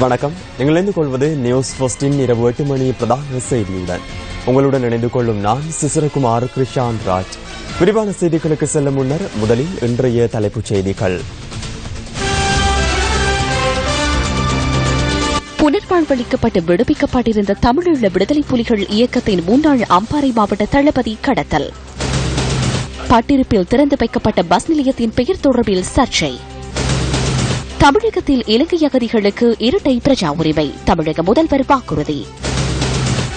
வணக்கம். நீங்கள் இணைந்து கொள்வது நியூஸ் ஃபர்ஸ்டின் இரவு 8 மணி பிரதான செய்தியுடன். உங்களுடன் இணைந்து கொள்ளும் நான் சிசிரகுமார் கிருஷான் ராஜ். விரிவான செய்திகளுக்கு செல்லும் முன்னர் முதலில் இன்றைய தலைப்புச் செய்திகள். புனர்வாழ்வளிக்கப்பட்டு விடுவிக்கப்பட்டிருந்த தமிழீழ விடுதலை புலிகள் இயக்கத்தின் முன்னாள் அம்பாறை மாவட்ட தளபதி கடத்தல். பட்டிருப்பில் திறந்து வைக்கப்பட்ட பஸ் நிலையத்தின் பெயர் தொடர்பில் சர்ச்சை. தமிழகத்தில் இலங்கை அகதிகளுக்கு இரட்டை பிரஜா உரிமை, தமிழக முதல்வர் வாக்குறுதி.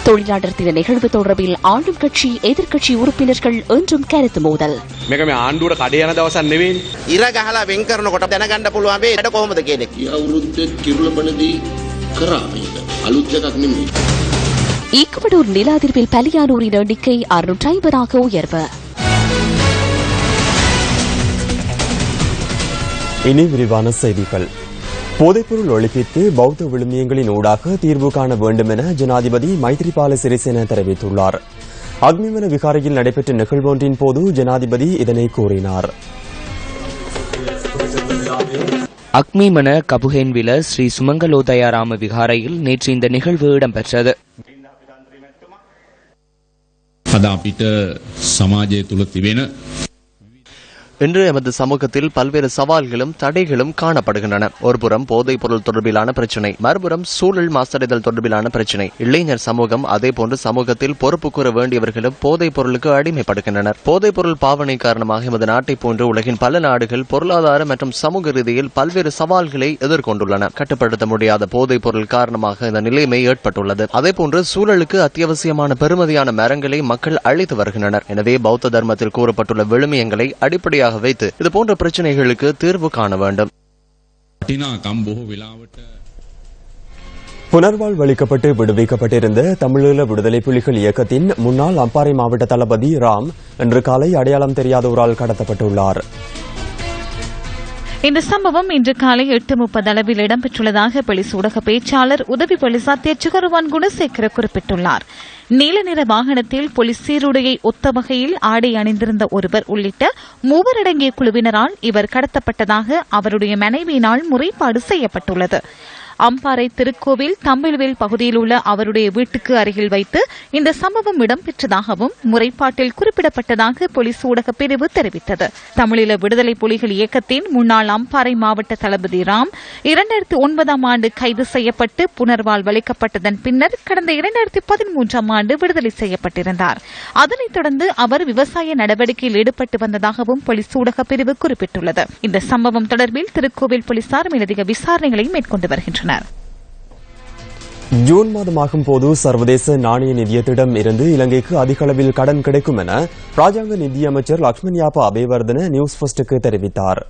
தொழிலாளர் தின நிகழ்வு தொடர்பில் ஆளும் கட்சி எதிர்க்கட்சி உறுப்பினர்கள் இன்றும் கருத்து மோதல். ஈக்குவடோர் நில அதிர்வில் பலியானோரின் எண்ணிக்கை 650 உயர்வு. இனி விரிவான செய்திகள். போதைப்பொருள் ஒழிப்பிற்கு பௌத்த விழுமியங்களின் ஊடாக தீர்வு காண வேண்டும் என ஜனாதிபதி மைத்ரிபால சிறிசேன தெரிவித்துள்ளார். அக்மிமன விகாரையில் நடைபெற்ற நிகழ்வொன்றின் போது ஜனாதிபதி இதனை கூறினார். அக்மிமன கபுகேன்வில ஸ்ரீ சுமங்கலோதயாராம விகாரையில் நேற்று இந்த நிகழ்வு இடம்பெற்றது. இன்று எமது சமூகத்தில் பல்வேறு சவால்களும் தடைகளும் காணப்படுகின்றன. ஒருபுறம் போதைப் பொருள் தொடர்பிலான பிரச்சினை, மறுபுறம் சூழல் மாசடைதல் தொடர்பிலான பிரச்சினை. இளைஞர் சமூகம் அதேபோன்று சமூகத்தில் பொறுப்பு கூற வேண்டியவர்களும் போதைப் பொருளுக்கு அடிமைப்படுகின்றனர். போதைப் பொருள் பாவனை காரணமாக எமது நாட்டை போன்று உலகின் பல நாடுகள் பொருளாதார மற்றும் சமூக ரீதியில் பல்வேறு சவால்களை எதிர்கொண்டுள்ளன. கட்டுப்படுத்த முடியாத போதைப் பொருள் காரணமாக இந்த நிலைமை ஏற்பட்டுள்ளது. அதேபோன்று சூழலுக்கு அத்தியாவசியமான பெருமதியான மரங்களை மக்கள் அழித்து வருகின்றனர். எனவே பௌத்த தர்மத்தில் கூறப்பட்டுள்ள விழுமியங்களை அடிப்படையாக வைத்து இதுபோன்ற பிரச்சனைகளுக்கு தீர்வு காண வேண்டும். புனர்வாழ்வளிக்கப்பட்டு விடுவிக்கப்பட்டிருந்த தமிழீழ விடுதலை புலிகள் இயக்கத்தின் முன்னாள் அம்பாறை மாவட்ட தளபதி ராம் இன்று காலை அடையாளம் தெரியாதோரால் கடத்தப்பட்டுள்ளார். இந்த சம்பவம் இன்று காலை 8:30 அளவில் இடம்பெற்றுள்ளதாக போலீஸ் ஊடக பேச்சாளர் உதவி போலீஸ் அத்தியட்சகருவான் குணசேகர குறிப்பிட்டுள்ளார். நீல நிற வாகனத்தில் போலீஸ் சீருடையை ஒத்த வகையில் ஆடை அணிந்திருந்த ஒருவர் உள்ளிட்ட 3 அடங்கிய குழுவினரால் இவர் கடத்தப்பட்டதாக அவருடைய மனைவியினால் முறைப்பாடு செய்யப்பட்டுள்ளது. அம்பாறை திருக்கோவில் தம்பில்வேல் பகுதியில் உள்ள அவருடைய வீட்டுக்கு அருகில் வைத்து இந்த சம்பவம் இடம்பெற்றதாகவும் முறைப்பாட்டில் குறிப்பிடப்பட்டதாக போலீஸ் ஊடக பிரிவு தெரிவித்தது. தமிழீழ விடுதலை புலிகள் இயக்கத்தின் முன்னாள் அம்பாறை மாவட்ட தளபதி ராம் 2009 ஆண்டு கைது செய்யப்பட்டு புனர்வாழ்வளிக்கப்பட்டதன் பின்னர் கடந்த 2013 ஆண்டு விடுதலை செய்யப்பட்டிருந்தார். அதனைத் தொடர்ந்து அவர் விவசாய நடவடிக்கையில் ஈடுபட்டு வந்ததாகவும் போலீஸ் ஊடக பிரிவு குறிப்பிட்டுள்ளது. இந்த சம்பவம் தொடர்பில் திருக்கோவில் போலீசார் மேலதிக விசாரணைகளை மேற்கொண்டு வருகின்றனர். ஜூன் மாதமாகும் போது சர்வதேச நாணய நிதியத்திடம் இருந்து இலங்கைக்கு அதிக அளவில் கடன் கிடைக்கும் என ராஜாங்க நிதியமைச்சர் லக்ஷ்மண் யாப்பா அபேவர்தன நியூஸ் ஃபர்ஸ்டுக்கு தெரிவித்தார்.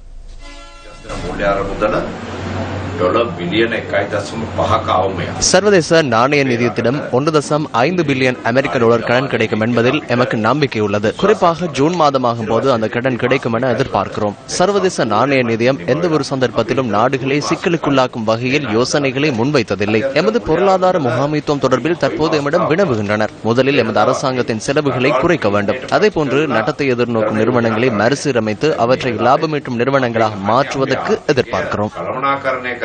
சர்வதேச நாணய நிதியத்திடம் 1.5 பில்லியன் அமெரிக்க டாலர் கடன் கிடைக்கும் என்பதில் எமக்கு நம்பிக்கை உள்ளது. குறிப்பாக ஜூன் மாதமாகும் போது அந்த கடன் கிடைக்கும் என எதிர்பார்க்கிறோம். சர்வதேச நாணய நிதியம் எந்த ஒரு சந்தர்ப்பத்திலும் நாடுகளை சிக்கலுக்குள்ளாக்கும் வகையில் யோசனைகளை முன்வைத்ததில்லை. எமது பொருளாதார முகாமைத்துவம் தொடர்பில் தற்போது எம்மிடம் வினவுகின்றனர். முதலில் எமது அரசாங்கத்தின் செலவுகளை குறைக்க வேண்டும். அதேபோன்று நட்டத்தை எதிர்நோக்கும் நிறுவனங்களை மறுசீரமைத்து அவற்றை லாபமீட்டும் நிறுவனங்களாக மாற்றுவதற்கு எதிர்பார்க்கிறோம்.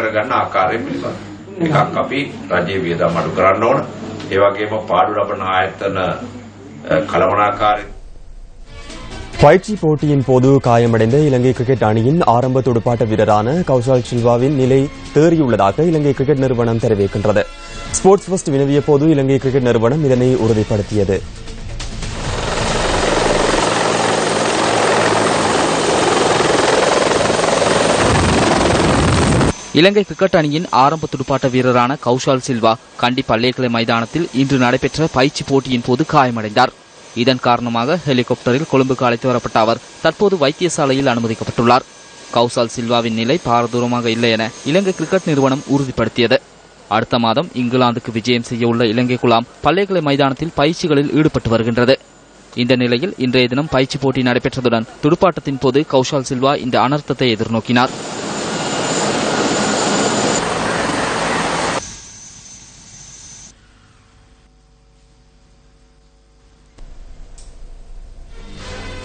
කරගන්න ආකාරය පිළිබඳ එකක් අපි රජයේ වියදම් අඩු කරන්න ඕන. ඒ වගේම පාඩු ලබන ආයතන කළමනාකාරී. பயிற்சி போட்டியின் போது காயமடைந்த இலங்கை கிரிக்கெட் அணியின் ஆரம்ப துடுப்பாட்ட வீரரான கௌஷல் சில்வாவின் நிலை தேறியுள்ளதாக இலங்கை கிரிக்கெட் நிறுவனம் தெரிவிக்கின்றது. ஸ்போர்ட்ஸ் ஃபர்ஸ்ட் வினவிய போது இலங்கை கிரிக்கெட் நிறுவனம் இதனை உறுதிப்படுத்தியது. இலங்கை கிரிக்கெட் அணியின் ஆரம்ப துடுப்பாட்ட வீரரான கௌஷல் சில்வா கண்டி பல்லேக்கலை மைதானத்தில் இன்று நடைபெற்ற பயிற்சி போட்டியின் போது காயமடைந்தார். இதன் காரணமாக ஹெலிகாப்டரில் கொழும்புக்கு அழைத்து வரப்பட்ட அவர் தற்போது வைத்தியசாலையில் அனுமதிக்கப்பட்டுள்ளார். கௌஷல் சில்வாவின் நிலை பாரதூரமாக இல்லை என இலங்கை கிரிக்கெட் நிறுவனம் உறுதிப்படுத்தியது. அடுத்த மாதம் இங்கிலாந்துக்கு விஜயம் செய்ய உள்ள இலங்கை குழாம் பல்லேக்கலை மைதானத்தில் பயிற்சிகளில் ஈடுபட்டு வருகின்றது. இந்த நிலையில் இன்றைய தினம் பயிற்சி போட்டி நடைபெற்றதுடன் துடுப்பாட்டத்தின் போது கௌஷல் சில்வா இந்த அனர்த்தத்தை எதிர்நோக்கினார்.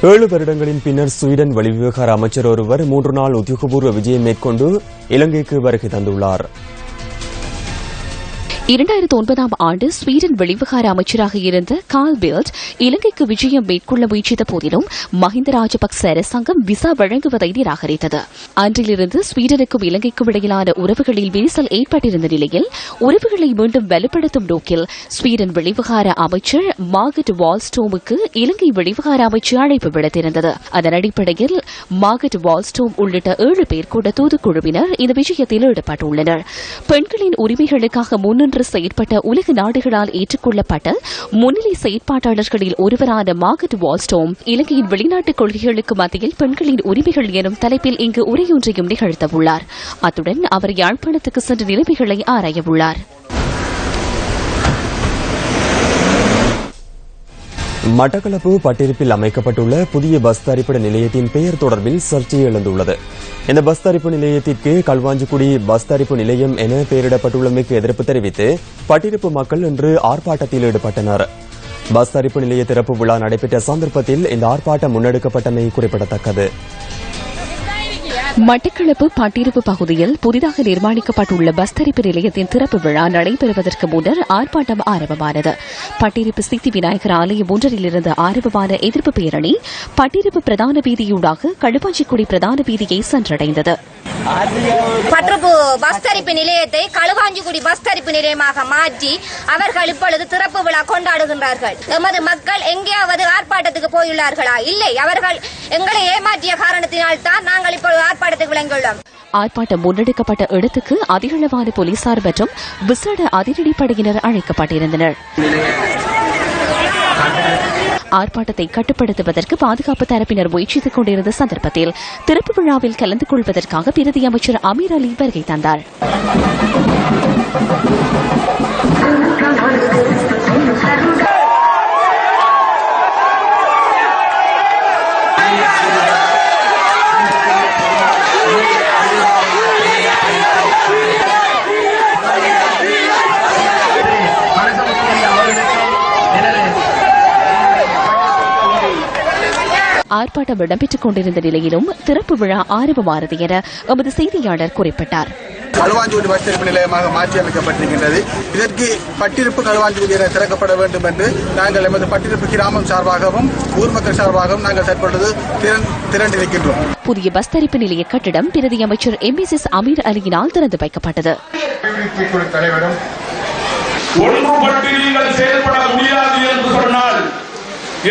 ஏழு வருடங்களின் பின்னர் ஸ்வீடன் வெளிவிவகார அமைச்சர் ஒருவர் 3 நாள் உத்தியோகபூர்வ விஜயம் மேற்கொண்டு இலங்கைக்கு வருகை தந்துள்ளார். 2009 ஆண்டு ஸ்வீடன் வெளிவிவகார அமைச்சராக இருந்த கார்ல் பில்ட் இலங்கைக்கு விஜயம் மேற்கொள்ள முயற்சித்த போதிலும் மஹிந்த ராஜபக்ச அரசாங்கம் விசா வழங்குவதை நிராகரித்தது. அன்றிலிருந்து ஸ்வீடனுக்கும் இலங்கைக்கும் இடையிலான உறவுகளில் விரிசல் ஏற்பட்டிருந்த நிலையில் உறவுகளை மீண்டும் வலுப்படுத்தும் நோக்கில் ஸ்வீடன் வெளிவிவகார அமைச்சர் மார்கட் வால்ஸ்டோமுக்கு இலங்கை வெளிவிவகார அமைச்சு அழைப்பு விடுத்திருந்தது. அதன் அடிப்படையில் மார்கட் வால்ஸ்டோம் உள்ளிட்ட 7 பேர் கொண்ட தூதுக்குழுவினர் இந்த விஜயத்தில் ஈடுபட்டுள்ளனர். பெண்களின் உரிமைகளுக்காக முன்னின்று செயற்பட்ட உலக நாடுகளால் ஏற்றுக்கொள்ளப்பட்ட முன்னிலை செயற்பாட்டாளர்களில் ஒருவரான மார்கட் வால்ஸ்டோம் இலங்கையின் வெளிநாட்டு கொள்கைகளுக்கு மத்தியில் பெண்களின் உரிமைகள் எனும் தலைப்பில் இங்கு உரையொன்றையும் நிகழ்த்தவுள்ளார். அத்துடன் அவர் யாழ்ப்பாணத்துக்கு சென்று நிலைமைகளை ஆராயவுள்ளார். மட்டக்களப்பு பட்டிருப்பில் அமைக்கப்பட்டுள்ள புதிய பஸ் தரிப்பிட நிலையத்தின் பெயர் தொடர்பில் சர்ச்சை எழுந்துள்ளது. இந்த பஸ் தரிப்பு நிலையத்திற்கு களுவாஞ்சிக்குடி பஸ் தரிப்பு நிலையம் என பெயரிடப்பட்டுள்ளமைக்கு எதிர்ப்பு தெரிவித்து பட்டிருப்பு மக்கள் இன்று ஆர்ப்பாட்டத்தில் ஈடுபட்டனர். பஸ் தரிப்பு நிலைய திறப்பு விழா நடைபெற்ற சந்தர்ப்பத்தில் இந்த ஆர்ப்பாட்டம் முன்னெடுக்கப்பட்டமை குறிப்பிடத்தக்கது. மட்டக்களப்பு பட்டிருப்பு பகுதியில் புதிதாக நிர்மாணிக்கப்பட்டுள்ள பஸ் தரிப்பு நிலையத்தின் திறப்பு விழா நடைபெறுவதற்கு முன்னர் ஆர்ப்பாட்டம் ஆரம்பமானது. பட்டிருப்பு சித்தி விநாயகர் ஆலயம் ஒன்றிலிருந்து ஆரம்பமான எதிர்ப்பு பேரணி பட்டிருப்பு பிரதான வீதியூடாக களுவாஞ்சிக்குடி பிரதான வீதியை சென்றடைந்தது. பட்டிருப்பு பஸ் தரிப்பு நிலையத்தை களுவாஞ்சிக்குடி பஸ் தரிப்பு நிலையமாக மாற்றி அவர்கள் இப்பொழுது திறப்பு விழா கொண்டாடுகின்றார்கள். எமது மக்கள் எங்கேயாவது ஆர்ப்பாட்டத்துக்கு போயுள்ளார்களா? இல்லை, அவர்கள் எங்களை ஏமாற்றிய காரணத்தினால் தான் நாங்கள் இப்பொழுது ஆர்ப்பாட்டத்துக்கு விளங்கியுள்ளோம். ஆர்ப்பாட்டம் முன்னெடுக்கப்பட்ட இடத்துக்கு அதிகளவான போலீசார் மற்றும் விசேட அதிரடிப்படையினர் அழைக்கப்பட்டிருந்தனர். ஆர்ப்பாட்டத்தை கட்டுப்படுத்துவதற்கு பாதுகாப்பு தரப்பினர் முயற்சித்துக் கொண்டிருந்த சந்தர்ப்பத்தில் திறப்பு விழாவில் கலந்து கொள்வதற்காக பிரதி அமைச்சர் அமீர் அலி வருகை தந்தார். ஆர்ப்பாட்டம் இடம்பெற்றுக் கொண்டிருந்த நிலையிலும் திறப்பு விழா ஆரம்பமானது என எமது செய்தியாளர் குறிப்பிட்டார். களுவாஞ்சிக்குடி பஸ் தரிப்பு நிலையமாக மாற்றி அமைக்கப்பட்டிருக்கின்றது. இதற்கு பட்டிருப்பு களுவாஞ்சிக்குடி என திறக்கப்பட வேண்டும் என்று நாங்கள் எமது பட்டிருப்பு கிராமம் சார்பாகவும் ஊர் மக்கள் சார்பாகவும் நாங்கள் தற்பொழுது திரண்டிருக்கின்றோம். புதிய பஸ் தரிப்பு நிலைய கட்டிடம் பிரதி அமைச்சர் MSS அமீர் அலியினால் திறந்து வைக்கப்பட்டது. ஒன்றுபட்டு நீங்கள் செயல்பட முடியாது என்று சொன்னால்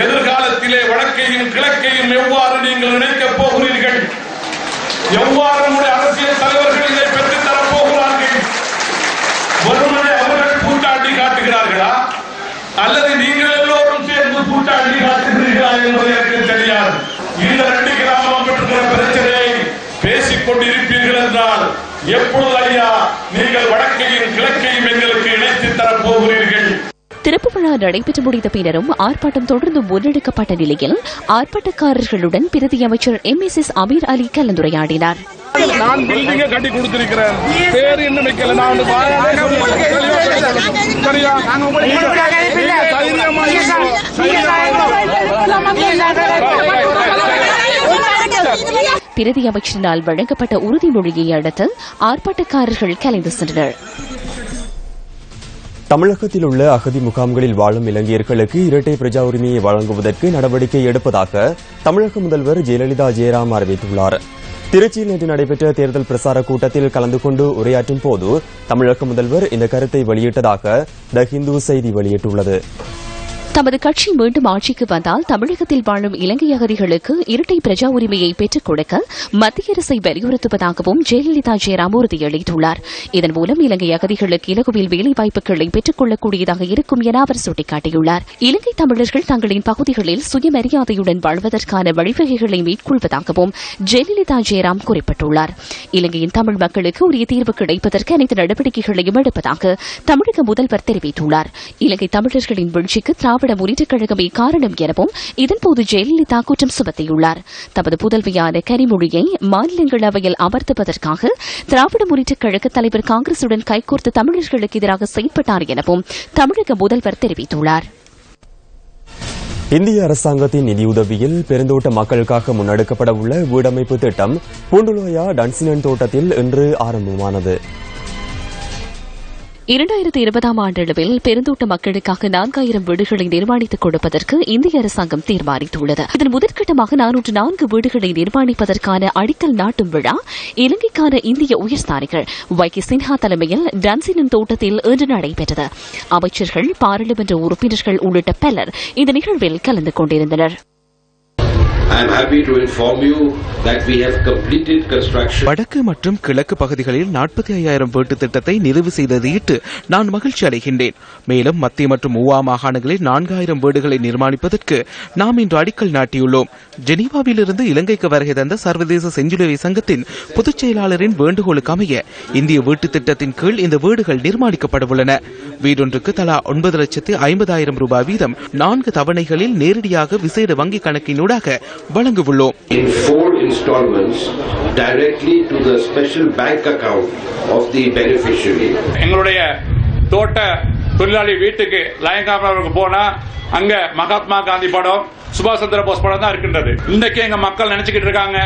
எதிர்காலத்திலே வடக்கையும் கிழக்கையும் எவ்வாறு நீங்கள் இணைக்கப் போகிறீர்கள்? எவ்வாறு நம்முடைய அரசியல் தலைவர்கள் இதை பெற்றுத் தரப் போகிறார்கள்? ஒருமுறை அவர்கள் கூட்டாண்டி காட்டுகிறார்களா அல்லது நீங்கள் எல்லோரும் சேர்ந்து கூட்டாண்டி காட்டுகிறீர்களா என்பது எனக்கு தெரியாது. இந்த 2 கிராமம் பெற்ற பிரச்சனையை பேசிக் கொண்டிருப்பீர்கள் என்றால் எப்பொழுது ஐயா நீங்கள் வடக்கையும் கிழக்கையும் எங்களுக்கு இணைத்துத் தரப் போகிறீர்கள்? திறப்பு விழா நடைபெற்று முடிந்த பின்னரும் ஆர்ப்பாட்டம் தொடர்ந்து முன்னெடுக்கப்பட்ட நிலையில் ஆர்ப்பாட்டக்காரர்களுடன் பிரதி அமைச்சர் MSS அமீர் அலி கலந்துரையாடினார். நான் பில்டிங்கை கட்டி கொடுத்திருக்கிறேன், பேர் என்ன வைக்கல. நான் பிரதி அமைச்சரினால் வழங்கப்பட்ட உறுதிமொழியை அடுத்து ஆர்ப்பாட்டக்காரர்கள் கலைந்து சென்றனர். தமிழகத்தில் உள்ள அகதி முகாம்களில் வாழும் இலங்கையர்களுக்கு இரட்டை பிரஜா உரிமையை வழங்குவதற்கு நடவடிக்கை எடுப்பதாக தமிழக முதல்வர் ஜெயலலிதா ஜெயராம் அறிவித்துள்ளார். திருச்சியில் நேற்று நடைபெற்ற தேர்தல் பிரசார கூட்டத்தில் கலந்து கொண்டு உரையாற்றும் போது தமிழக முதல்வர் இந்த கருத்தை வெளியிட்டதாக த ஹிந்து செய்தி வெளியிட்டுள்ளது. தமது கட்சி மீண்டும் ஆட்சிக்கு வந்தால் தமிழகத்தில் வாழும் இலங்கை அகதிகளுக்கு இரட்டை பிரஜா உரிமையை பெற்றுக் கொடுக்க மத்திய அரசை வலியுறுத்துவதாகவும் ஜெயலலிதா ஜெயராம் உறுதியளித்துள்ளார். இதன் மூலம் இலங்கை அகதிகளுக்கு இலகுவில் வேலைவாய்ப்புகளை பெற்றுக் கொள்ளக்கூடியதாக இருக்கும் என அவர் சுட்டிக்காட்டியுள்ளார். இலங்கை தமிழர்கள் தங்களின் பகுதிகளில் சுயமரியாதையுடன் வாழ்வதற்கான வழிவகைகளை மேற்கொள்வதாகவும் ஜெயலலிதா ஜெயராம் குறிப்பிட்டுள்ளார். இலங்கையின் தமிழ் மக்களுக்கு உரிய தீர்வு கிடைப்பதற்கு அனைத்து நடவடிக்கைகளையும் எடுப்பதாக தமிழக முதல்வர் தெரிவித்துள்ளார். இலங்கை தமிழர்களின் வீழ்ச்சிக்கு திராவிட முன்னேற்றக் கழகமே காரணம் எனவும் இதன்போது ஜெயலலிதா குற்றம் சுமத்தியுள்ளார். தமது புதல்வியான கனிமொழியை மாநிலங்களவையில் அமர்த்துவதற்காக திராவிட முன்னேற்றக் கழக தலைவர் காங்கிரசுடன் கைகோர்த்து தமிழர்களுக்கு எதிராக செயல்பட்டார் எனவும் தமிழக முதல்வர் தெரிவித்துள்ளார். இந்திய அரசாங்கத்தின் நிதியுதவியில் பெருந்தோட்ட மக்களுக்காக முன்னெடுக்கப்பட உள்ள வீடமைப்பு திட்டம் பூண்டுலோயா டன்சினன் தோட்டத்தில் இன்று ஆரம்பமானது. 2020 ஆண்டளவில் பெருந்தோட்ட மக்களுக்காக 4000 வீடுகளை நிர்மாணித்துக் கொடுப்பதற்கு இந்திய அரசாங்கம் தீர்மானித்துள்ளது. இதன் முதற்கட்டமாக 404 வீடுகளை நிர்மாணிப்பதற்கான அடிக்கல் நாட்டும் விழா இலங்கைக்கான இந்திய உயர்ஸ்தானிகள் வைகி சின்ஹா தலைமையில் டன்சினன் தோட்டத்தில் இன்று நடைபெற்றது. அமைச்சர்கள், பாராளுமன்ற உறுப்பினர்கள் உள்ளிட்ட பலர் இந்த நிகழ்வில் கலந்து கொண்டிருந்தனர். I am happy to inform you that we have completed construction. வடக்கு மற்றும் கிழக்கு பகுதிகளில் 45,000 வீட்டு திட்டத்தை நிறைவு செய்ததையிட்டு நான் மகிழ்ச்சி அடைகின்றேன். மேலும் மத்திய மற்றும் ஊவா மாகாணங்களில் 4,000 வீடுகளை நிர்மாணிப்பதற்கு நாம் இன்று அடிக்கல் நாட்டியுள்ளோம். ஜெனீவாவிலிருந்து இலங்கைக்கு வருகை தந்த சர்வதேச செஞ்சிலுவை சங்கத்தின் பொதுச் செயலாளரின் வேண்டுகோளுக்கு அமைய இந்திய வீட்டு திட்டத்தின் கீழ் இந்த வீடுகள் நிர்மாணிக்கப்படவுள்ளன. வீடொன்றுக்கு தலா 9,50,000 ரூபாய் வீதம் 4 தவணைகளில் நேரடியாக விசேட வங்கிக் கணக்கினூடாக வழங்கவுள்ளோம். In 4 installments directly to the special bank account of the beneficiary. எங்களுடைய தோட்ட தொழிலாளி வீட்டுக்கு லயங்காமருக்கு போனா அங்க மகாத்மா காந்தி படம், சுபாஷ் சந்திர போஸ் படம் தான் இருக்கின்றது. இன்றைக்கு எங்க மக்கள் நினைச்சுக்கிட்டு இருக்காங்க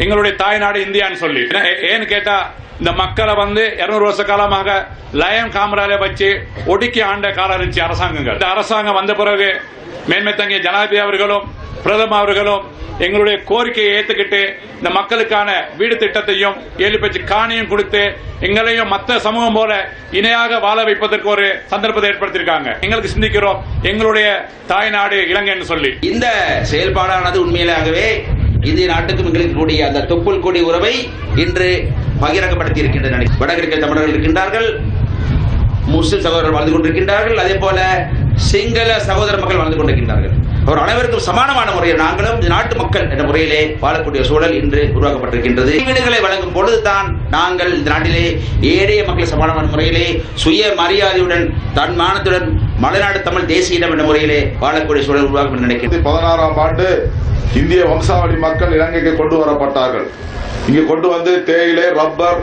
எங்களுடைய தாய்நாடு இந்தியான்னு சொல்லி. ஏன்னு கேட்டா இந்த மக்களை 200 வருஷ காலமாக லயன் காமராஜை வச்சு ஒடுக்கி ஆண்ட காலம் இருந்துச்சு அரசாங்கங்கள். இந்த அரசாங்கம் வந்த பிறகு மேன்மை தங்கிய ஜனாதிபதி அவர்களும் பிரதமர் அவர்களும் எங்களுடைய கோரிக்கையை ஏற்றுக்கிட்டு இந்த மக்களுக்கான வீடு திட்டத்தையும் 7 பேச்சு காணியும் கொடுத்து எங்களையும் மற்ற சமூகம் போல இணையாக வாழ வைப்பதற்கு ஒரு சந்தர்ப்பத்தை ஏற்படுத்தியிருக்காங்க. எங்களுக்கு சிந்திக்கிறோம் எங்களுடைய தாய்நாடு இலங்கைன்னு சொல்லி. இந்த செயல்பாடானது உண்மையிலாகவே இந்திய நாட்டுக்கும் எங்களுக்கு கூடிய அந்த தொப்புள் கொடி உறவை இன்று பகிரங்கப்படுத்தி இருக்கின்றன. வடகிழக்கு தமிழர்கள் இருக்கின்றார்கள், முஸ்லிம் சகோதரர்கள் வாழ்ந்து கொண்டிருக்கின்றார்கள், அதே போல சிங்கள சகோதர மக்கள் வாழ்ந்து கொண்டிருக்கின்றார்கள். அவர் அனைவருக்கும் சமானமான முறையில் நாங்களும் நாட்டு மக்கள் என்ற முறையிலே வாழக்கூடிய சூழல் இன்று உருவாக்கப்பட்டிருக்கின்றது. வீடுகளை வழங்கும் பொழுதுதான் நாங்கள் இந்த நாட்டிலே ஏழைய மக்கள் சமானமான முறையிலே சுய மரியாதையுடன் தன்மானத்துடன் மலைநாடு தமிழ் தேசிய இடம் என்ற முறையிலே வாழக்கூடிய சூழல் உருவாக்கும் நினைக்கிறேன். 16ஆம் ஆண்டு இந்திய வம்சாவளி மக்கள் இலங்கைக்கு கொண்டு வரப்பட்டார்கள். இங்கு கொண்டு வந்து தேயிலை, ரப்பர்,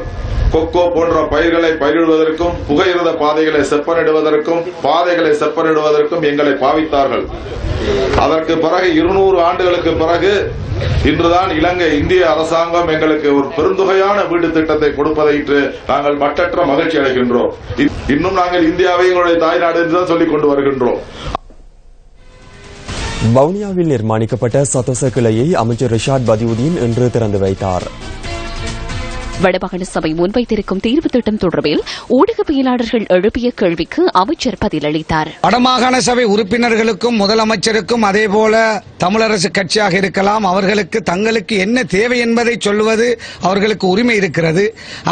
கொக்கோ போன்ற பயிர்களை பயிரிடுவதற்கும் புகையிரத பாதைகளை செப்பனிடுவதற்கும் எங்களை பாவித்தார்கள். அதற்கு பிறகு 200 ஆண்டுகளுக்கு பிறகு இன்றுதான் இந்திய அரசாங்கம் எங்களுக்கு ஒரு பெருந்தொகையான வீடு திட்டத்தை கொடுப்பதை நாங்கள் மட்டற்ற மகிழ்ச்சி அடைகின்றோம். இன்னும் நாங்கள் இந்தியாவை எங்களுடைய தாய்நாடு என்றுதான் சொல்லிக் கொண்டு வருகின்றோம். வவுனியாவில் நிர்மாணிக்கப்பட்ட சத்தோச கிளையை அமைச்சர் ரிஷாட் பதியுதீன் இன்று திறந்து வைத்தார். வடமாகாண சபை முன்வைத்திருக்கும் தீர்வு திட்டம் தொடர்பில் ஊடகவியலாளர்கள் எழுப்பிய கேள்விக்கு அமைச்சர் பதிலளித்தார். வடமாகாண சபை உறுப்பினர்களுக்கும் முதலமைச்சருக்கும் அதேபோல தமிழரசு கட்சியாக இருக்கலாம், அவர்களுக்கு தங்களுக்கு என்ன தேவை என்பதை சொல்லுவது அவர்களுக்கு உரிமை இருக்கிறது.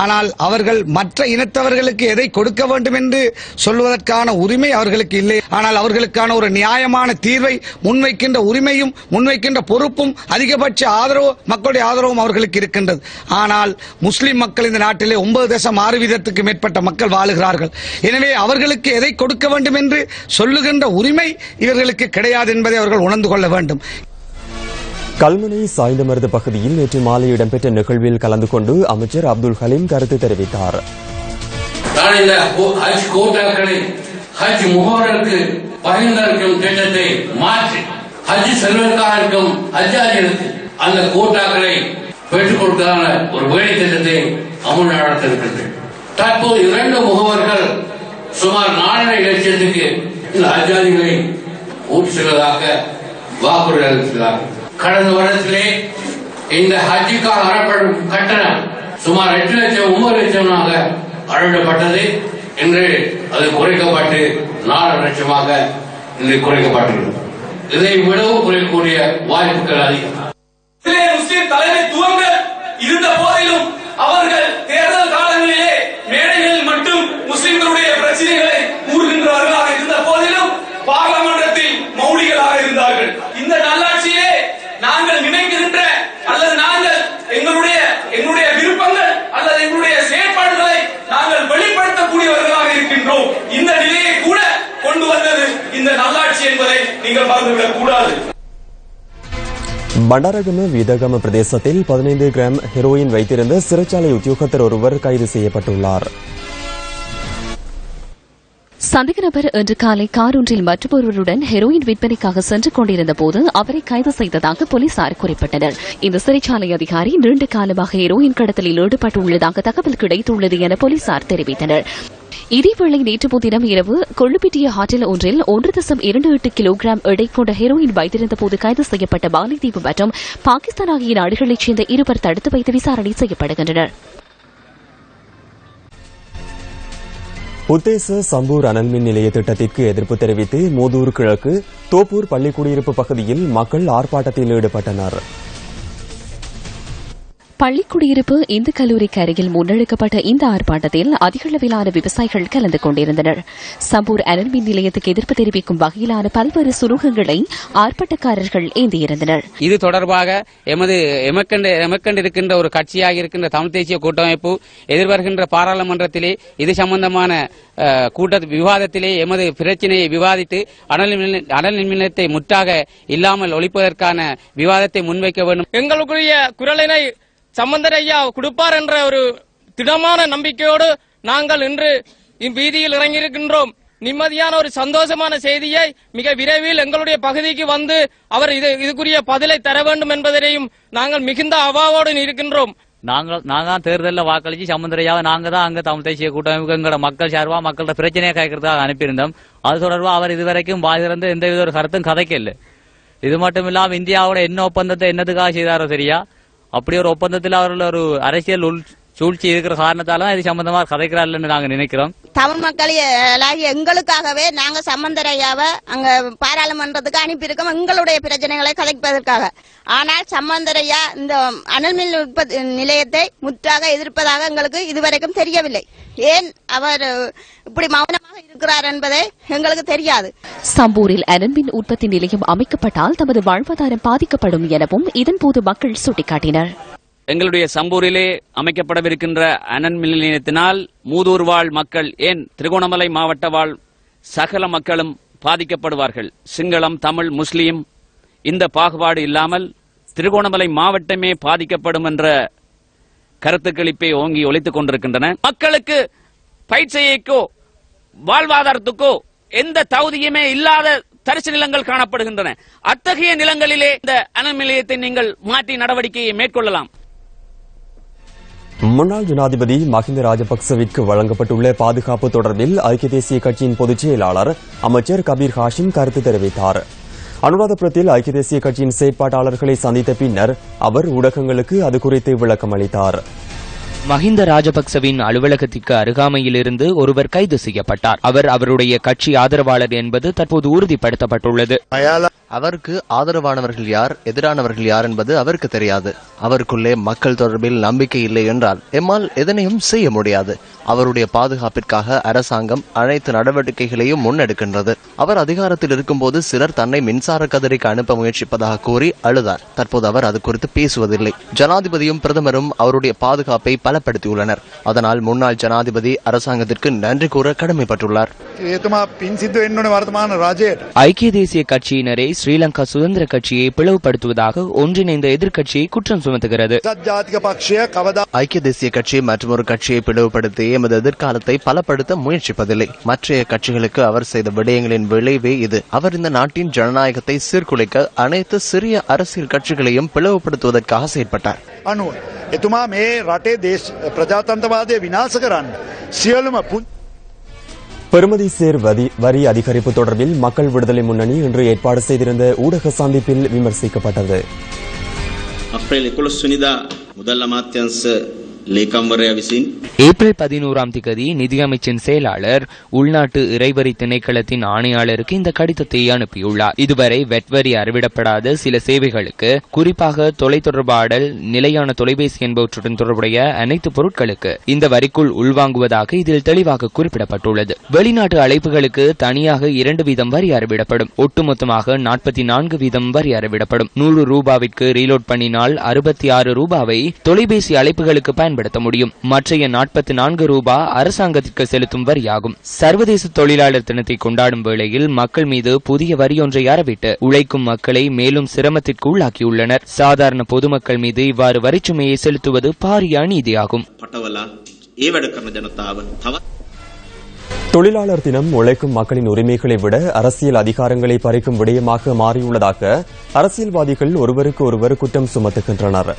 ஆனால் அவர்கள் மற்ற இனத்தவர்களுக்கு எதை கொடுக்க வேண்டும் என்று சொல்வதற்கான உரிமை அவர்களுக்கு இல்லை. ஆனால் அவர்களுக்கான ஒரு நியாயமான தீர்வை முன்வைக்கின்ற உரிமையும் முன்வைக்கின்ற பொறுப்பும் அதிகபட்ச ஆதரவு மக்களுடைய ஆதரவும் அவர்களுக்கு இருக்கின்றது. ஆனால் முஸ்லிம் மக்கள் இந்த நாட்டிலே 9.6% மேற்பட்ட மக்கள் வாழுகிறார்கள். எனவே அவர்களுக்கு எதை கொடுக்க வேண்டும் என்று சொல்லுகின்ற உரிமை இவர்களுக்கு கிடையாது என்பதை அவர்கள் உணர்ந்து கொள்ள வேண்டும். கல்முனை சாய்ந்தமருது பகுதியில் நேற்று மாலை இடம்பெற்ற நிகழ்வில் கலந்து கொண்டு அமைச்சர் அப்துல் ஹலீம் கருத்து தெரிவித்தார். ஹஜ் முகவருக்கு பகிர்ந்தளிக்கும் திட்டத்தை மாற்றி ஹஜ் செல்வதற்காக ஹஜ்ஜாஜிகளுக்கு அந்த கோட்டாக்களை பெற்றுக் கொடுக்கான ஒரு வேலை திட்டத்தை அமுல்நடத்த இருக்கிறது. தற்போது 2 முகவர்கள் சுமார் 4.5 லட்சத்துக்கு இந்த ஹஜ்ஜாஜிகளை ஊட்டி செல்வதாக வாக்குறுதி அளித்துள்ளார்கள். கடந்த வருடத்திலே இந்த ஹஜ்ஜுக்காக அறப்படும் கட்டணம் சுமார் 8 லட்சம் 9 லட்சமாக அளவிடப்பட்டது. இன்று அது குறைக்கப்பட்டு 4 லட்சமாக இன்று குறைக்கப்பட்டுள்ளது. இதை விடவும் குறைக்கக்கூடிய வாய்ப்புகள் அதிகம். முஸ்லிம் தலைமைத்துவங்கள் இருந்த போதிலும் அவர்கள் தேர்தல் காலங்களிலே மேடைகளில் மட்டும் முஸ்லிம்களுடைய பிரச்சனைகளை கூறுகின்றவர்களாக இருந்த போதிலும் பார்லமெண்டத்தில் மௌலிகளாக இருந்தார்கள். இந்த நல்லாட்சியிலே நாங்கள் நினைக்கின்ற அல்லது நாங்கள் எங்களுடைய விருப்பங்கள் அல்லது எங்களுடைய செயற்பாடுகளை நாங்கள் வெளிப்படுத்தக்கூடியவர்களாக இருக்கின்றோம். இந்த நிலையை கூட கொண்டு வந்தது இந்த நல்லாட்சி என்பதை நீங்கள் மறந்துவிடக் கூடாது. பண்டாரகம வீதகம பிரதேசத்தில் 15 கிராம் ஹெரோயின் வைத்திருந்த சிறைச்சாலை உத்தியோகத்தர் ஒருவர் கைது செய்யப்பட்டுள்ளார். சந்தேக நபர் இன்று காலை கார் ஒன்றில் மற்றொருவருடன் ஹெரோயின் விற்பனைக்காக சென்று கொண்டிருந்த போது அவரை கைது செய்ததாக போலீசார் குறிப்பிட்டனர். இந்த சிறைச்சாலை அதிகாரி நீண்ட காலமாக ஹெரோயின் கடத்தலில் ஈடுபட்டுள்ளதாக தகவல் கிடைத்துள்ளது என போலீசார் தெரிவித்தனர். இதேவேளை நேற்று முன்தினம் இரவு கொள்ளுப்பிட்டிய ஹோட்டல் ஒன்றில் 1.28 கிலோகிராம் எடை கொண்ட ஹெரோயின் வைத்திருந்த போது கைது செய்யப்பட்ட மாலைதீவு மற்றும் பாகிஸ்தான் ஆகிய நாடுகளைச் சேர்ந்த இருவர் தடுத்து வைத்து விசாரணை செய்யப்படுகின்றனர். உத்தேச சம்பூர் அனல் மின் நிலைய திட்டத்திற்கு எதிர்ப்பு தெரிவித்து மூதூர் கிழக்கு தோப்பூர் பள்ளிக்குடியிருப்பு பகுதியில் மக்கள் ஆர்ப்பாட்டத்தில் ஈடுபட்டனர். பள்ளிக்குடியிருப்பு இந்து கல்லூரிக்கு அருகில் முன்னெடுக்கப்பட்ட இந்த ஆர்ப்பாட்டத்தில் அதிகளவிலான விவசாயிகள் கலந்து கொண்டிருந்தனர். சம்பூர் அனல் மின் நிலையத்துக்கு எதிர்ப்பு தெரிவிக்கும் வகையிலான பல்வேறு சுரூகங்களை ஆர்ப்பாட்டக்காரர்கள் ஏந்தியிருந்தனர். இது தொடர்பாக எமக்கண்டு இருக்கின்ற ஒரு கட்சியாக இருக்கின்ற தமிழ் தேசிய கூட்டமைப்பு எதிர்வருகின்ற பாராளுமன்றத்திலே இது சம்பந்தமான விவாதத்திலே எமது பிரச்சினையை விவாதித்து அனல் மின் நிலையத்தை முற்றாக இல்லாமல் ஒழிப்பதற்கான விவாதத்தை முன்வைக்க வேண்டும். எங்களுக்குரிய குரலினை சம்பந்தர் ஐயா கொடுப்பார் என்ற ஒரு திடமான நம்பிக்கையோடு நாங்கள் இன்று வீதியில் இறங்கியிருக்கின்றோம். நிம்மதியான ஒரு சந்தோஷமான செய்தியை மிக விரைவில் எங்களுடைய பகுதிக்கு வந்து அவர் இதுக்குரிய பதிலை தர வேண்டும் என்பதையும் நாங்கள் மிகுந்த அவாவோடு இருக்கின்றோம். நாங்க தேர்தலில் வாக்களிச்சு சம்பந்தரையாவை நாங்க தான் அங்க தமிழ் தேசிய கூட்டமைப்பு எங்களோட மக்கள் சார்பா மக்களோட பிரச்சனையை கேட்கறதுக்காக அனுப்பியிருந்தோம். அது தொடர்பாக அவர் இதுவரைக்கும் வாயிலிருந்து எந்தவித ஒரு கருத்தும் கதைக்கல. இது மட்டும் இல்லாம இந்தியாவோட என்ன ஒப்பந்தத்தை என்னதுக்காக செய்தாரோ சரியா, அப்படி ஒரு ஒப்பந்தத்தில் அவர்கள் ஒரு அரசியல் சூழ்ச்சி இருக்கிற காரணத்தால இது சம்பந்தமா கதைக்கிறார்கள் நாங்க நினைக்கிறோம். தமிழ் மக்களாகி எங்களுக்காகவே நாங்க சம்பந்தரையாவை அங்க பாராளுமன்றத்துக்கு அனுப்பியிருக்கோம் எங்களுடைய பிரச்சனைகளை கதைப்பதற்காக. ஆனால் சம்பந்தரையா இந்த அனல் மின் உற்பத்தி நிலையத்தை முற்றாக எதிர்ப்பதாக எங்களுக்கு இதுவரைக்கும் தெரியவில்லை. ஏன் அவர் இப்படி மௌனமாக இருக்கிறார் என்பதை எங்களுக்கு தெரியாது. சம்பூரில் அனல் மின் உற்பத்தி நிலையம் அமைக்கப்பட்டால் தமது வாழ்வாதாரம் பாதிக்கப்படும் எனவும் இதன்போது மக்கள் சுட்டிக்காட்டினர். எங்களுடைய சம்பூரிலே அமைக்கப்படவிருக்கின்ற அனல் மின் நிலையத்தினால் மூதூர் வாழ் மக்கள், ஏன் திருகோணமலை மாவட்ட வாழ் சகல மக்களும் பாதிக்கப்படுவார்கள். சிங்களம், தமிழ், முஸ்லீம் இந்த பாகுபாடு இல்லாமல் திருகோணமலை மாவட்டமே பாதிக்கப்படும் என்ற கருத்துக்களிப்பை ஓங்கி ஒலித்துக் கொண்டிருக்கின்றன. மக்களுக்கு பயிற்சியைக்கோ வாழ்வாதாரத்துக்கோ எந்த தகுதியுமே இல்லாத தரிசு நிலங்கள் காணப்படுகின்றன. அத்தகைய நிலங்களிலே இந்த அனல் மின் நிலையத்தை நீங்கள் மாற்றி நடவடிக்கையை மேற்கொள்ளலாம். முன்னாள் ஜனாதிபதி மஹிந்த ராஜபக்சவிற்கு வழங்கப்பட்டுள்ள பாதுகாப்பு தொடர்பில் ஐக்கிய தேசிய கட்சியின் பொதுச் செயலாளர் அமைச்சர் கபீர் ஹாஷிம் கருத்து தெரிவித்தார். அனுராதபுரத்தில் ஐக்கிய தேசிய கட்சியின் செயற்பாட்டாளர்களை சந்தித்த பின்னர் அவர் ஊடகங்களுக்கு அது குறித்து விளக்கம் அளித்தார். மஹிந்த ராஜபக்சவின் அலுவலகத்திற்கு அருகாமையிலிருந்து ஒருவர் கைது செய்யப்பட்டார். அவர் அவருடைய கட்சி ஆதரவாளர் என்பது தற்போது உறுதிப்படுத்தப்பட்டுள்ளது. அவருக்கு ஆதரவானவர்கள் யார், எதிரானவர்கள் யார் என்பது அவருக்கு தெரியாது. அவருக்குள்ளே மக்கள் தொடர்பில் நம்பிக்கை இல்லை என்றால் எம்மால் எதனையும் செய்ய முடியாது. அவருடைய பாதுகாப்பிற்காக அரசாங்கம் அனைத்து நடவடிக்கைகளையும் முன்னெடுக்கின்றது. அவர் அதிகாரத்தில் இருக்கும்போது சிலர் தன்னை மின்சார கதிரைக்கு அனுப்ப முயற்சிப்பதாக கூறி அழுதார். தற்போது அவர் அது குறித்து பேசுவதில்லை. ஜனாதிபதியும் பிரதமரும் அவருடைய பாதுகாப்பை பலப்படுத்தியுள்ளனர். அதனால் முன்னாள் ஜனாதிபதி அரசாங்கத்திற்கு நன்றி கூற கடமைப்பட்டுள்ளார். ஐக்கிய தேசிய கட்சியினரை ஸ்ரீலங்கா சுதந்திர கட்சியை பிளவுபடுத்துவதாக ஒன்றிணைந்த எதிர்க்கட்சியை குற்றம் சுமத்துகிறது. ஐக்கிய தேசிய கட்சி மற்றொரு கட்சியை பிளவுபடுத்தி எமது எதிர்காலத்தை பலப்படுத்த முயற்சிப்பதில்லை. மற்றைய கட்சிகளுக்கு அவர் செய்த விடயங்களின் விளைவே இது. அவர் இந்த நாட்டின் ஜனநாயகத்தை சீர்குலைக்க அனைத்து சிறிய அரசியல் கட்சிகளையும் பிளவுபடுத்துவதற்காக செயற்பட்டார். එතුමා මේ රටේ ප්‍රජාතන්ත්‍රවාදය විනාශ කරන්න සියලුම பெறுமதி சேர் வரி அதிகரிப்பு தொடர்பில் மக்கள் விடுதலை முன்னணி இன்று ஏற்பாடு செய்திருந்த ஊடக சந்திப்பில் விமர்சிக்கப்பட்டது. ஏப்ரல் 11 முதல் அமாத்தியன்ஸ் ஏப்ரல் 11 நிதியமைச்சின் செயலாளர் உள்நாட்டு இறைவரி திணைக்களத்தின் ஆணையாளருக்கு இந்த கடிதத்தை அனுப்பியுள்ளார். இதுவரை வெட்வரி அறவிடப்படாத சில சேவைகளுக்கு, குறிப்பாக தொலைத்தொடர்பாடல், நிலையான தொலைபேசி என்பவற்றுடன் தொடர்புடைய அனைத்து பொருட்களுக்கு இந்த வரிக்குள் உள்வாங்குவதாக இதில் தெளிவாக குறிப்பிடப்பட்டுள்ளது. வெளிநாட்டு அழைப்புகளுக்கு தனியாக 2 வீதம் வரி அறவிடப்படும். ஒட்டுமொத்தமாக 44 வீதம் வரி அறவிடப்படும். 100 ரூபாவிற்கு ரீலோட் பண்ணினால் 66 ரூபாவை தொலைபேசி அழைப்புகளுக்கு பயன்படுத்த முடியும். மற்றைய 44 ரூபாய் அரசாங்கத்திற்கு செலுத்தும் வரியாகும். சர்வதேச தொழிலாளர் தினத்தை கொண்டாடும் வேளையில் மக்கள் மீது புதிய வரி ஒன்றை அறவிட்டு உழைக்கும் மக்களை மேலும் சிரமத்திற்கு உள்ளாக்கியுள்ளனர். சாதாரண பொதுமக்கள் மீது இவ்வாறு வரிச்சுமையை செலுத்துவது பாரிய அநீதியாகும். தொழிலாளர் தினம் உழைக்கும் மக்களின் உரிமைகளை விட அரசியல் அதிகாரங்களை பறிக்கும் விடயமாக மாறியுள்ளதாக அரசியல்வாதிகள் ஒருவருக்கு ஒருவர் குற்றம் சுமத்துகின்றனர்.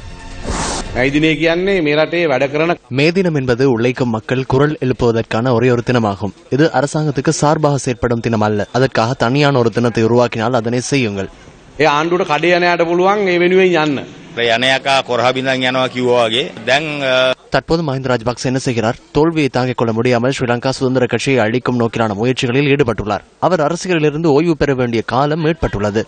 மே தினம் என்பது உழைக்கும் மக்கள் குரல் எழுப்புவதற்கான ஒரே ஒரு தினமாகும். இது அரசாங்கத்துக்கு சார்பாக செயற்படும் தினம் அல்ல. அதற்காக தனியான ஒரு தினத்தை உருவாக்கினால் அதனை செய்யுங்கள். தற்போது மஹிந்த ராஜபக்ச என்ன செய்கிறார்? தோல்வியை தாங்கிக் கொள்ள முடியாமல் ஸ்ரீலங்கா சுதந்திர கட்சியை அழிக்கும் நோக்கிலான முயற்சிகளில் ஈடுபட்டுள்ளார். அவர் அரசியலிலிருந்து ஓய்வு பெற வேண்டிய காலம் ஏற்பட்டுள்ளது.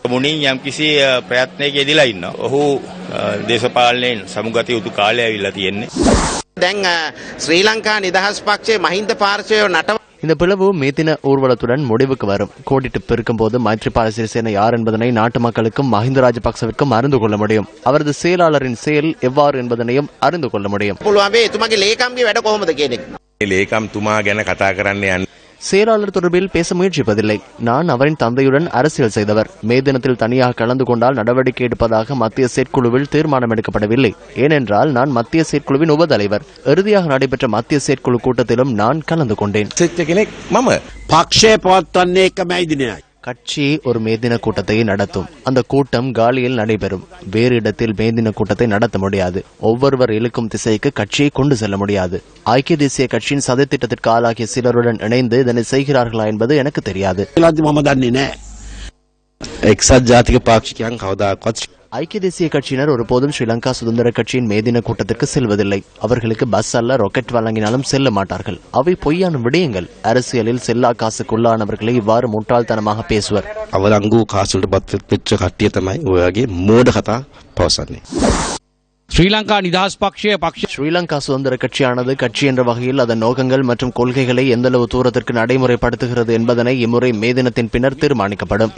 இந்த பிளவு மேதின ஊர்வலத்துடன் முடிவுக்கு வரும். கோடிட்டு பெருக்கும் போது மைத்ரிபால சிறிசேன யார் என்பதனை நாட்டு மக்களுக்கும் மஹிந்த ராஜபக்சவிற்கும் அறிந்து கொள்ள முடியும். அவரது செயலாளரின் செயல் எவ்வாறு என்பதனையும் அறிந்து கொள்ள முடியும். செயலாளர் தொடர்பில் பேச முயற்சிப்பதில்லை. நான் அவரின் தந்தையுடன் அரசியல் செய்தவர். மே தினத்தில் தனியாக கலந்து கொண்டால் நடவடிக்கை எடுப்பதாக மத்திய செயற்குழுவில் தீர்மானம் எடுக்கப்படவில்லை. ஏனென்றால் நான் மத்திய செயற்குழுவின் உபதலைவர். இறுதியாக நடைபெற்ற மத்திய செயற்குழு கூட்டத்திலும் நான் கலந்து கொண்டேன். கட்சி ஒரு மேதின கூட்டத்தை நடத்தும். அந்த கூட்டம் காலியில் நடைபெறும். வேறு இடத்தில் மேதின கூட்டத்தை நடத்த முடியாது. ஒவ்வொருவர் இழுக்கும் திசைக்கு கட்சியை கொண்டு செல்ல முடியாது. ஐக்கிய தேசிய கட்சியின் சதித்திட்டத்திற்கு ஆளாகிய சிலருடன் இணைந்து இதனை செய்கிறார்களா என்பது எனக்கு தெரியாது. ஐக்கிய தேசிய கட்சியினர் ஒருபோதும் ஸ்ரீலங்கா சுதந்திர கட்சியின் மேதின கூட்டத்திற்கு செல்வதில்லை. அவர்களுக்கு பஸ் அல்ல ராக்கெட் வழங்கினாலும் செல்ல மாட்டார்கள். அவை பொய்யான விடயங்கள். அரசியலில் செல்லா காசுக்குள்ளானவர்களை இவ்வாறு முட்டாள்தனமாக பேசுவர். அவர் அங்கு காசு பெற்ற கட்டிய தம்மை மூட கதா பவசன்னே. ஸ்ரீலங்கா சுதந்திர கட்சியானது கட்சி என்ற வகையில் அதன் நோக்கங்கள் மற்றும் கொள்கைகளை எந்தளவு தூரத்திற்கு நடைமுறைப்படுத்துகிறது என்பதனை இம்முறை மே தினத்தின் பின்னர் தீர்மானிக்கப்படும்.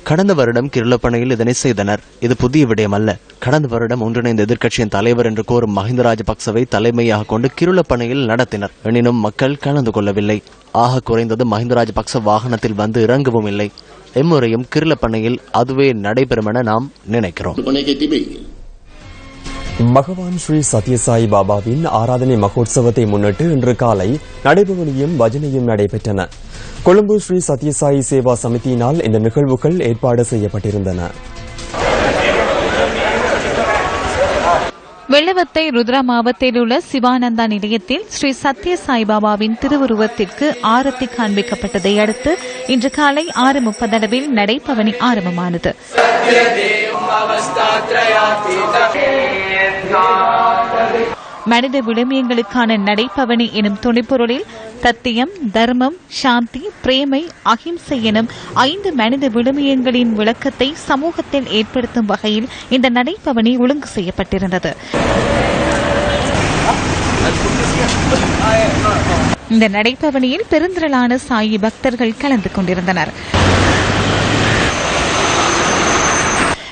கடந்த வருடம் கிருளப்பனையில் இதனை செய்தனர். இது புதிய விடயம் அல்ல. கடந்த வருடம் ஒன்றிணைந்த எதிர்க்கட்சியின் தலைவர் என்று கூறும் மஹிந்த ராஜபக்சவை தலைமையாக கொண்டு கிருளப்பனையில் நடத்தினர். எனினும் மக்கள் கலந்து கொள்ளவில்லை. ஆக குறைந்தது மஹிந்த ராஜபக்ச வாகனத்தில் வந்து இறங்கவும் இல்லை. எம்முறையும் கிருளப்பனையில் அதுவே நடைபெறும் என நாம் நினைக்கிறோம். பகவான் ஸ்ரீ சத்யசாயி பாபாவின் ஆராதனை மகோத்சவத்தை முன்னிட்டு இன்று காலை நடைபவனியும் பஜனையும் நடைபெற்றன. கொழும்பு ஸ்ரீ சத்யசாயி சேவா சமிதியினால் இந்த நிகழ்வுகள் ஏற்பாடு செய்யப்பட்டிருந்தன. வெள்ளவத்தை ருத்ரா மாவட்டத்தில் உள்ள சிவானந்தா நிலையத்தில் ஸ்ரீ சத்ய சாய்பாபாவின் திருவுருவத்திற்கு ஆரத்தி காண்பிக்கப்பட்டதை அடுத்து இன்று காலை 6:30 அளவில் நடைபவனி ஆரம்பமானது. மனித விழுமியங்களுக்கான நடைபவனி எனும் துணைப்பொருளில் சத்தியம், தர்மம், சாந்தி, பிரேமை, அகிம்சை எனும் 5 மனித விழுமியங்களின் விளக்கத்தை சமூகத்தில் ஏற்படுத்தும் வகையில் இந்த நடைபவனி ஒழுங்கு செய்யப்பட்டிருந்தது. இந்த நடைபவனியில் பெருந்திரளான சாயி பக்தர்கள் கலந்து கொண்டிருந்தனர்.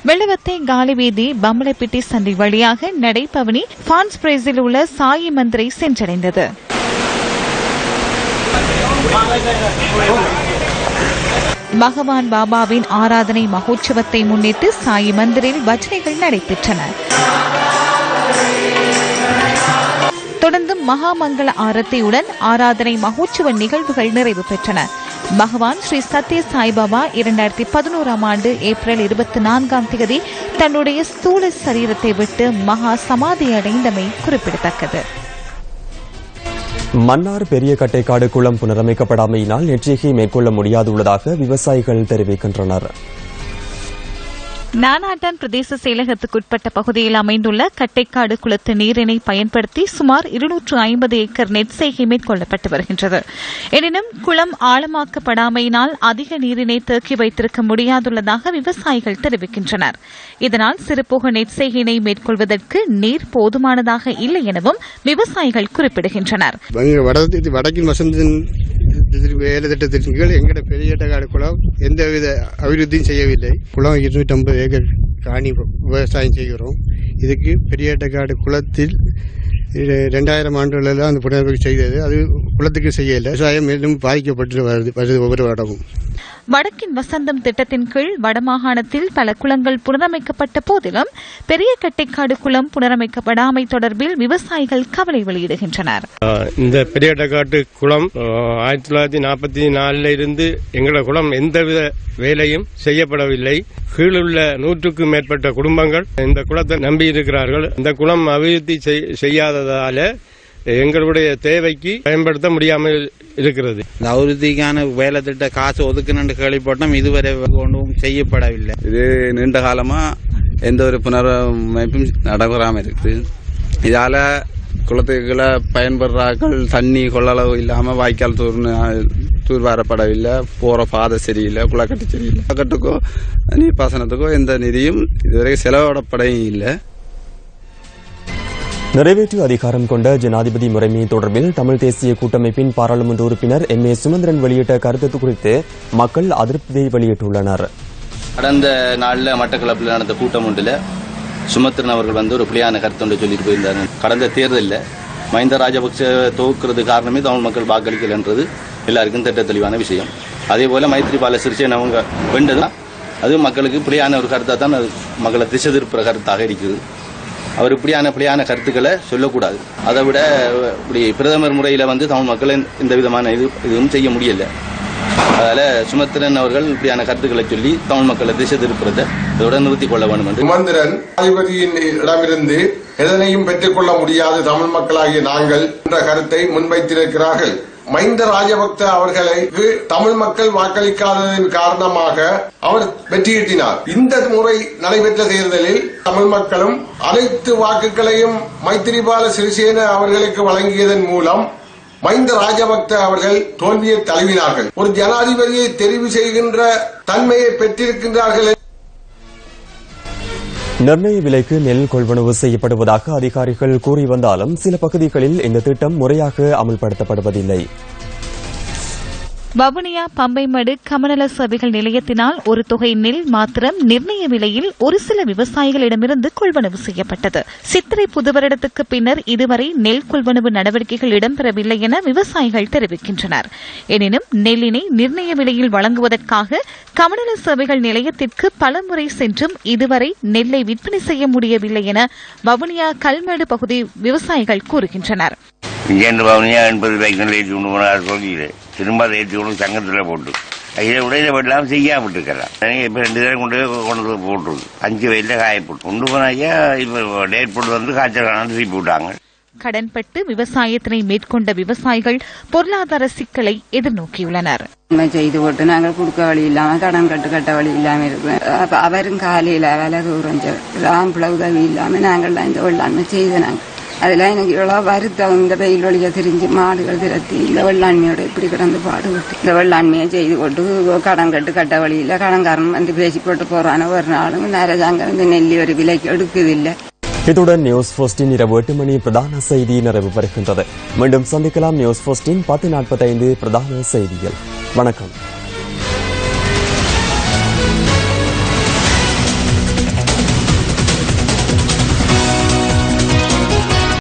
வெள்ளவத்தை காலிவீதி பம்பளப்பிட்டி சந்தை வழியாக நடைபவனி பான்ஸ் பிரைஸில் உள்ள சாயி மந்திரை சென்றடைந்தது. பகவான் பாபாவின் ஆராதனை மகோற்சவத்தை முன்னிட்டு சாயி மந்திரில் பஜனைகள் நடைபெற்றன. தொடர்ந்து மகாமங்கள ஆரத்தியுடன் ஆராதனை மகோற்சவ நிகழ்வுகள் நிறைவு பெற்றன. பகவான் ஸ்ரீ சத்ய சாய்பாபா 2011ஆம் ஆண்டு ஏப்ரல் 24ஆம் தேதி தன்னுடைய ஸ்தூல சரீரத்தை விட்டு மகா சமாதி அடைந்தமை குறிப்பிடத்தக்கது. மன்னார் பெரிய கட்டைக்காடு குளம் புனரமைக்கப்படாமையினால் நெற்றிகை மேற்கொள்ள முடியாதுள்ளதாக விவசாயிகள் தெரிவிக்கின்றனர். நானாட்டான் பிரதேச செயலகத்துக்குட்பட்ட பகுதியில் அமைந்துள்ள கட்டைக்காடு குளத்து நீரினை பயன்படுத்தி சுமார் 250 ஏக்கர் நெற்செய்கை மேற்கொள்ளப்பட்டு வருகின்றது. எனினும் குளம் ஆழமாக்கப்படாமையினால் அதிக நீரினை தேக்கி வைத்திருக்க முடியாதுள்ளதாக விவசாயிகள் தெரிவிக்கின்றனர். இதனால் சிறுபோக நெற்செய்கையினை மேற்கொள்வதற்கு நீர் போதுமானதாக இல்லை எனவும் விவசாயிகள் குறிப்பிடுகின்றனர். வடக்கின் வசந்தின் வேலை திட்டத்தின் கீழ் எங்கட பெரியகாடு குளம் எந்தவித அபிவிருத்தியும் செய்யவில்லை. குளம் 250 ஏக்கர் காணி விவசாயம் செய்கிறோம். இதுக்கு பெரியகாடு குளத்தில் 2000 ஆண்டுகளில் அந்த புனரமைப்பு செய்தது. அது குளத்துக்கு செய்யலை. விவசாயம் மேலும் பாதிக்கப்பட்டு வருது ஒவ்வொரு வருடமும். வடக்கின் வசந்தம் திட்டத்தின் கீழ் வடமாகாணத்தில் பல குளங்கள் புனரமைக்கப்பட்ட போதிலும் பெரிய கட்டைக்காடு குளம் புனரமைக்கப்படாமை தொடர்பில் விவசாயிகள் கவலை வெளியிடுகின்றனர். இந்த பெரிய கட்டைக்காட்டு குளம் 1944 இருந்து எங்களோட குளம் எந்தவித வேலையும் செய்யப்படவில்லை. கீழுள்ள 100க்கும் மேற்பட்ட குடும்பங்கள் இந்த குளத்தை நம்பி இருக்கிறார்கள். இந்த குளம் அபிவிருத்தி செய்யாததால எங்களுடைய தேவைக்கு பயன்படுத்த முடியாமல் இருக்கிறது. இந்த அபிவிருத்திக்கான வேலை திட்ட காசு ஒதுக்குன்னு கேள்விப்பட்டோம், இதுவரை ஒன்றும் செய்யப்படவில்லை. இது நீண்ட காலமா எந்த ஒரு புனரமைப்பும் நடைபெறாமல் இருக்குது. இதால குளத்துக்களை பயன்படுறார்கள் தண்ணி கொள்ளளவு இல்லாம வாய்க்கால் தூர்வாரப்படவில்லை, போற பாதை சரியில்லை, குளக்கட்டு சரியில்லை. குளக்கட்டுக்கோ நீர்ப்பாசனத்துக்கோ எந்த நிதியும் இதுவரை செலவிடப்படவும் இல்லை. நிறைவேற்று அதிகாரம் கொண்ட ஜனாதிபதி முறைமை தொடர்பில் தமிழ் தேசிய கூட்டமைப்பின் பாராளுமன்ற உறுப்பினர் M.A. சுமந்திரன் வெளியிட்ட கருத்து குறித்து மக்கள் அதிருப்தியை வெளியிட்டுள்ளனர். கடந்த நாளில் மட்டக்களப்பில் நடந்த கூட்டம் ஒன்றில் சுமந்திரன் அவர்கள் ஒரு புலியான கருத்து ஒன்று சொல்லிட்டு போயிருந்தார். கடந்த தேர்தலில் மஹிந்த ராஜபக்ச தோக்குறது காரணமே தமிழ் மக்கள் வாக்களிக்கல் என்றது எல்லாருக்கும் திட்ட தெளிவான விஷயம். அதே போல மைத்ரிபால சிறிசேன அவங்க வென்றதுதான் அது மக்களுக்கு புலியான ஒரு கருத்தாக தான் அது மக்களை திசை திருப்புற கருத்தாக இருக்குது. அவர் இப்படியான பிள்ளையான கருத்துக்களை சொல்லக்கூடாது. அதை விட இப்படி பிரதமர் முறையில் தமிழ் மக்கள் இந்த விதமான இதுவும் செய்ய முடியல. அதனால சுமந்திரன் அவர்கள் இப்படியான கருத்துக்களை சொல்லி தமிழ் மக்களை திசை திருப்புறதை இதோட நிறுத்திக் கொள்ள வேண்டும் என்று சுமந்திரன் அதிபதியின் இடமிருந்து எதனையும் பெற்றுக்கொள்ள முடியாது தமிழ் மக்களாகிய நாங்கள் என்ற கருத்தை முன்வைத்திருக்கிறார்கள். மஹிந்த ராஜபக்ச அவர்களுக்கு தமிழ் மக்கள் வாக்களிக்காததன் காரணமாக அவர் வெற்றியீட்டினார். இந்த முறை நடைபெற்ற தேர்தலில் தமிழ் மக்களும் அனைத்து வாக்குகளையும் மைத்திரிபால சிறிசேன அவர்களுக்கு வழங்கியதன் மூலம் மஹிந்த ராஜபக்ச அவர்கள் தோல்வியை தழுவினார்கள். ஒரு ஜனாதிபதியை தெரிவு செய்கின்ற தன்மையை பெற்றிருக்கின்றார்கள். நிர்ணய விலைக்கு நெல் கொள்வனவு செய்யப்படுவதாக அதிகாரிகள் கூறி வந்தாலும் சில பகுதிகளில் இந்த திட்டம் முறையாக அமல்படுத்தப்படுவதில்லை. வவுனியா பம்பைமடு கமநல சேவைகள் நிலையத்தினால் ஒரு தொகை நெல் மாத்திரம் நிர்ணய விலையில் ஒரு சில விவசாயிகளிடமிருந்து கொள்வனவு செய்யப்பட்டது. சித்திரை புது வருடத்துக்கு பின்னர் இதுவரை நெல் கொள்வனவு நடவடிக்கைகள் இடம்பெறவில்லை என விவசாயிகள் தெரிவிக்கின்றனர். எனினும் நெல்லினை நிர்ணய விலையில் வழங்குவதற்காக கமநல சேவைகள் நிலையத்திற்கு பலமுறை சென்றும் இதுவரை நெல்லை விற்பனை செய்ய முடியவில்லை என வவுனியா கல்மேடு பகுதி விவசாயிகள் கூறுகின்றனர். இங்கேருந்து வவுனியா 80 ரூபாய்க்கு ஏற்றி கொண்டு போனார் சொல்லிடு, திரும்ப அதை ஏற்றி கொண்டு சங்கத்தில் போட்டு இதை உடைய வெள்ளம் செய்யாமட்டு இருக்கலாம். இப்போ 2 தடவை கொண்டு போட்டுருக்கு. 5 வயலில் காயப்போட்டு கொண்டு போனாக்கா இப்போ டேட் போட்டு காய்ச்சல் திருப்பி விட்டாங்க. கடன்பட்டு விவசாயத்தினை மேற்கொண்ட விவசாயிகள் பொருளாதார சிக்கலை எதிர்நோக்கியுள்ளனர். செய்து போட்டு நாங்கள் கொடுக்க வழி இல்லாம கடன் கட்ட வழி இல்லாம இருக்கோம். அவரும் காலையில விலை குறைஞ்ச ஆம்பளை உதவி இல்லாம நாங்கள் இந்த வெள்ளாண்மை செய்தனாங்க. அதுல எனக்கு இவ்வளவு வருத்தம். இந்த வெயில் வழியா திரிஞ்சு மாடுகள் திரத்தி இந்த வெள்ளாண்மையோட இப்படி கிடந்து பாடுபட்டு இந்த வெள்ளாண்மையை செய்து போட்டு கடன் கட்ட வழியில கடன்காரன் பேசி போட்டு போறான ஒரு நாளும் அரசாங்கம் இந்த நெல்லி ஒரு விலைக்கு எடுக்குதில்லை. இத்துடன் நியூஸ் போஸ்டின் இரவு 8 மணி பிரதான செய்தி நிறைவு பெறுகின்றது. மீண்டும் சந்திக்கலாம் நியூஸ் போஸ்டின் 10:45 பிரதான செய்திகள். வணக்கம்.